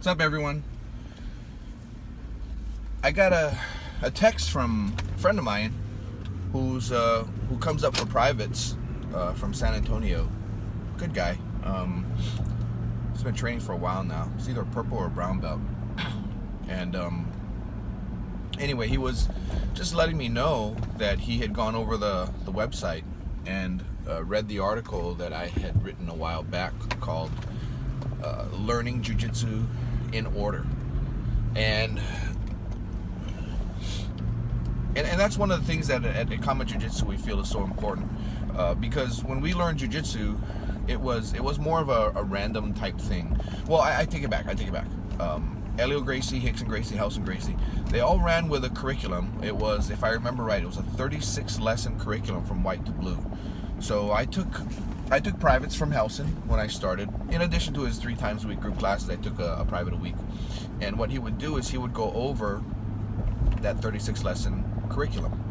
What's up, everyone? I got a text from a friend of mine who comes up for privates from San Antonio. Good guy. He's been training for a while now. He's either a purple or a brown belt. And anyway, he was just letting me know that he had gone over the website and read the article that I had written a while back called Learning Jiu-Jitsu in Order. And that's one of the things that at Kama Jiu-Jitsu we feel is so important, because when we learned Jiu-Jitsu, it was more of a random type thing. Well, I take it back. Elio Gracie, Rickson Gracie, Helson Gracie, they all ran with a curriculum. It was, if I remember right, it was a 36 lesson curriculum from white to blue. So I took privates from Helson when I started. In addition to his 3 times a week group classes, I took a private a week. And what he would do is he would go over that 36 lesson curriculum.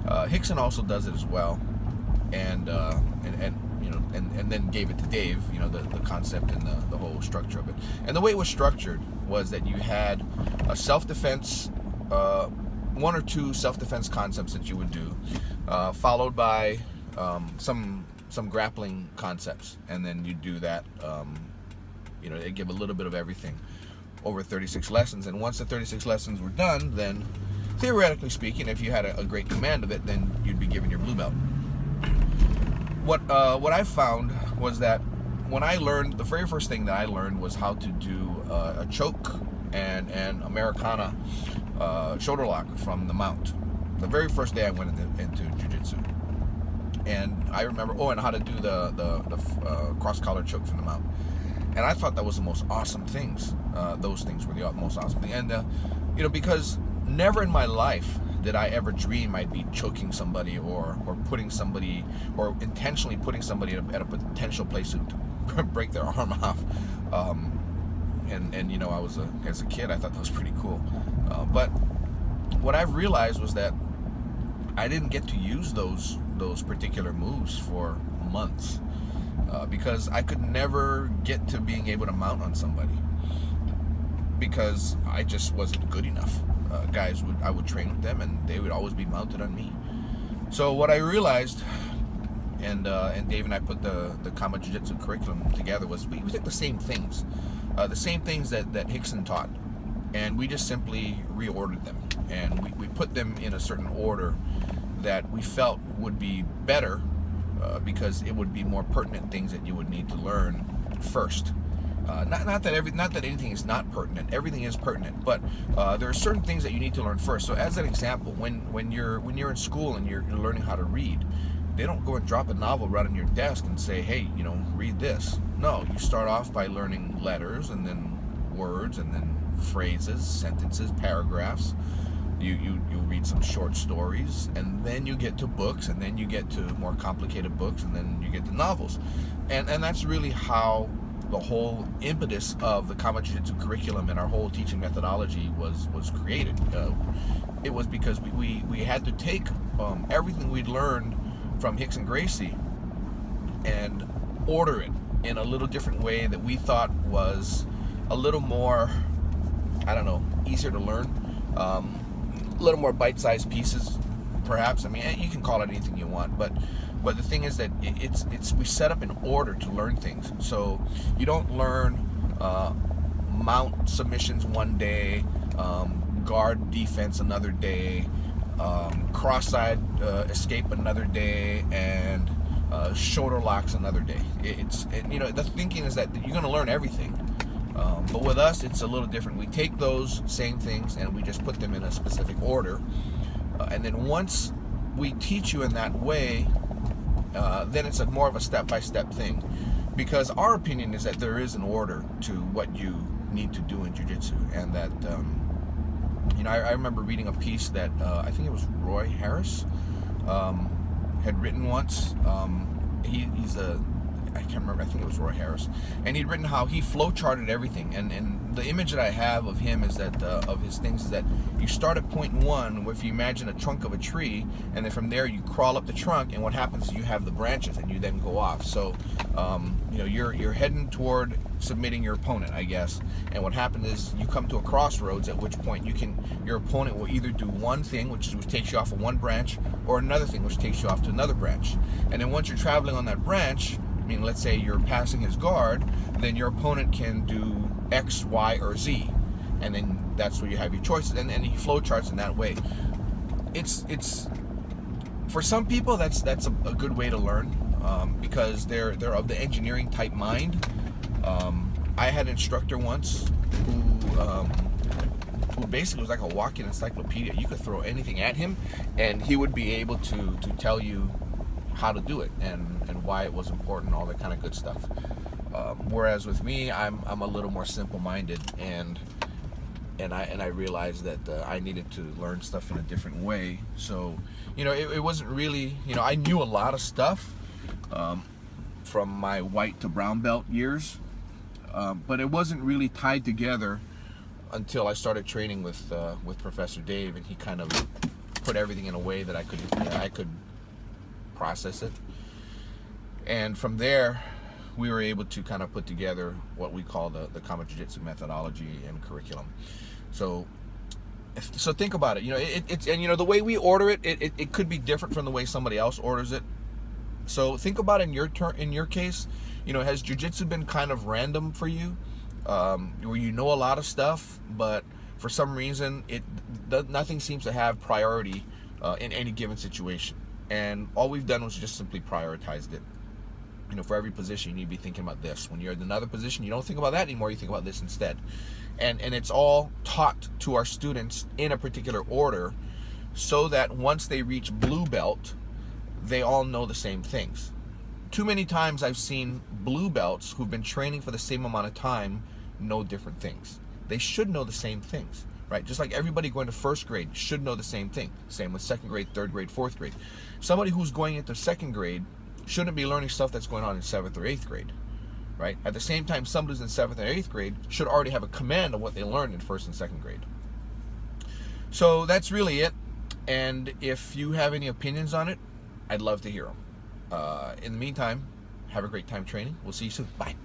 Rickson also does it as well, and then gave it to Dave, the concept and the whole structure of it. And the way it was structured was that you had a self-defense, 1 or 2 self-defense concepts that you would do, followed by some grappling concepts, and then you do that. They give a little bit of everything over 36 lessons, and once the 36 lessons were done, then theoretically speaking, if you had a great command of it, then you'd be given your blue belt. What I found was that when I learned, the very first thing that I learned was how to do a choke and Americana shoulder lock from the mount. The very first day I went into jiu-jitsu. And I remember, and how to do the cross-collar choke from the mount. And I thought that was the most awesome things. Those things were the most awesome thing. And, because never in my life did I ever dream I'd be choking somebody or putting somebody, or intentionally putting somebody at a potential place to break their arm off. I was as a kid, I thought that was pretty cool. But what I've realized was that I didn't get to use those particular moves for months, because I could never get to being able to mount on somebody, because I just wasn't good enough. I would train with them, and they would always be mounted on me. So what I realized, and Dave and I put the Kama Jiu-Jitsu curriculum together, was we took the same things that Rickson taught, and we just simply reordered them, and we put them in a certain order that we felt would be better, because it would be more pertinent things that you would need to learn first. Not that anything is not pertinent. Everything is pertinent, but there are certain things that you need to learn first. So, as an example, when you're in school and you're learning how to read, they don't go and drop a novel right on your desk and say, "Hey, read this." No, you start off by learning letters, and then words, and then phrases, sentences, paragraphs. You read some short stories, and then you get to books, and then you get to more complicated books, and then you get to novels, and that's really how the whole impetus of the Kama Jiu-Jitsu curriculum and our whole teaching methodology was created. It was because we had to take everything we'd learned from Rickson Gracie and order it in a little different way that we thought was a little more, easier to learn, a little more bite-sized pieces, perhaps. I mean, you can call it anything you want, but the thing is that we set up in order to learn things. So you don't learn mount submissions one day, guard defense another day, cross-side escape another day, and shoulder locks another day. The thinking is that you're going to learn everything. But with us, it's a little different. We take those same things and we just put them in a specific order. And then once we teach you in that way, then it's more of a step-by-step thing. Because our opinion is that there is an order to what you need to do in jiu-jitsu. And that, I remember reading a piece that I think it was Roy Harris had written once. He's I can't remember, I think it was Roy Harris, and he'd written how he flow charted everything, and the image that I have of him is that of his things is that you start at point one, where if you imagine a trunk of a tree, and then from there you crawl up the trunk, and what happens is you have the branches, and you then go off. So you know, you're heading toward submitting your opponent, I guess, and what happens is you come to a crossroads, at which point your opponent will either do one thing, which takes you off of one branch, or another thing, which takes you off to another branch. And then once you're traveling on that branch, I mean, let's say you're passing his guard, then your opponent can do X, Y, or Z, and then that's where you have your choices, and he flow charts in that way. It's for some people that's a good way to learn, because they're of the engineering type mind. I had an instructor once who basically was like a walking encyclopedia. You could throw anything at him, and he would be able to tell you how to do it and why it was important, all that kind of good stuff. Whereas with me, I'm a little more simple-minded, and I realized that I needed to learn stuff in a different way. So, you know, it wasn't really, you know, I knew a lot of stuff from my white to brown belt years, but it wasn't really tied together until I started training with Professor Dave, and he kind of put everything in a way that I could process it. And from there, we were able to kind of put together what we call the Kama Jiu-Jitsu methodology and curriculum. So think about it. You know, it's and you know, the way we order it could be different from the way somebody else orders it. So think about in your case, you know, has jiu-jitsu been kind of random for you, where you know a lot of stuff, but for some reason nothing seems to have priority in any given situation, and all we've done was just simply prioritized it. You know, for every position you need to be thinking about this. When you're in another position, you don't think about that anymore, you think about this instead. And it's all taught to our students in a particular order, so that once they reach blue belt, they all know the same things. Too many times I've seen blue belts who've been training for the same amount of time know different things. They should know the same things, right? Just like everybody going to first grade should know the same thing. Same with second grade, third grade, fourth grade. Somebody who's going into second grade shouldn't be learning stuff that's going on in 7th or 8th grade, right? At the same time, somebody who's in 7th and 8th grade should already have a command of what they learned in 1st and 2nd grade. So that's really it. And if you have any opinions on it, I'd love to hear them. In the meantime, have a great time training. We'll see you soon. Bye.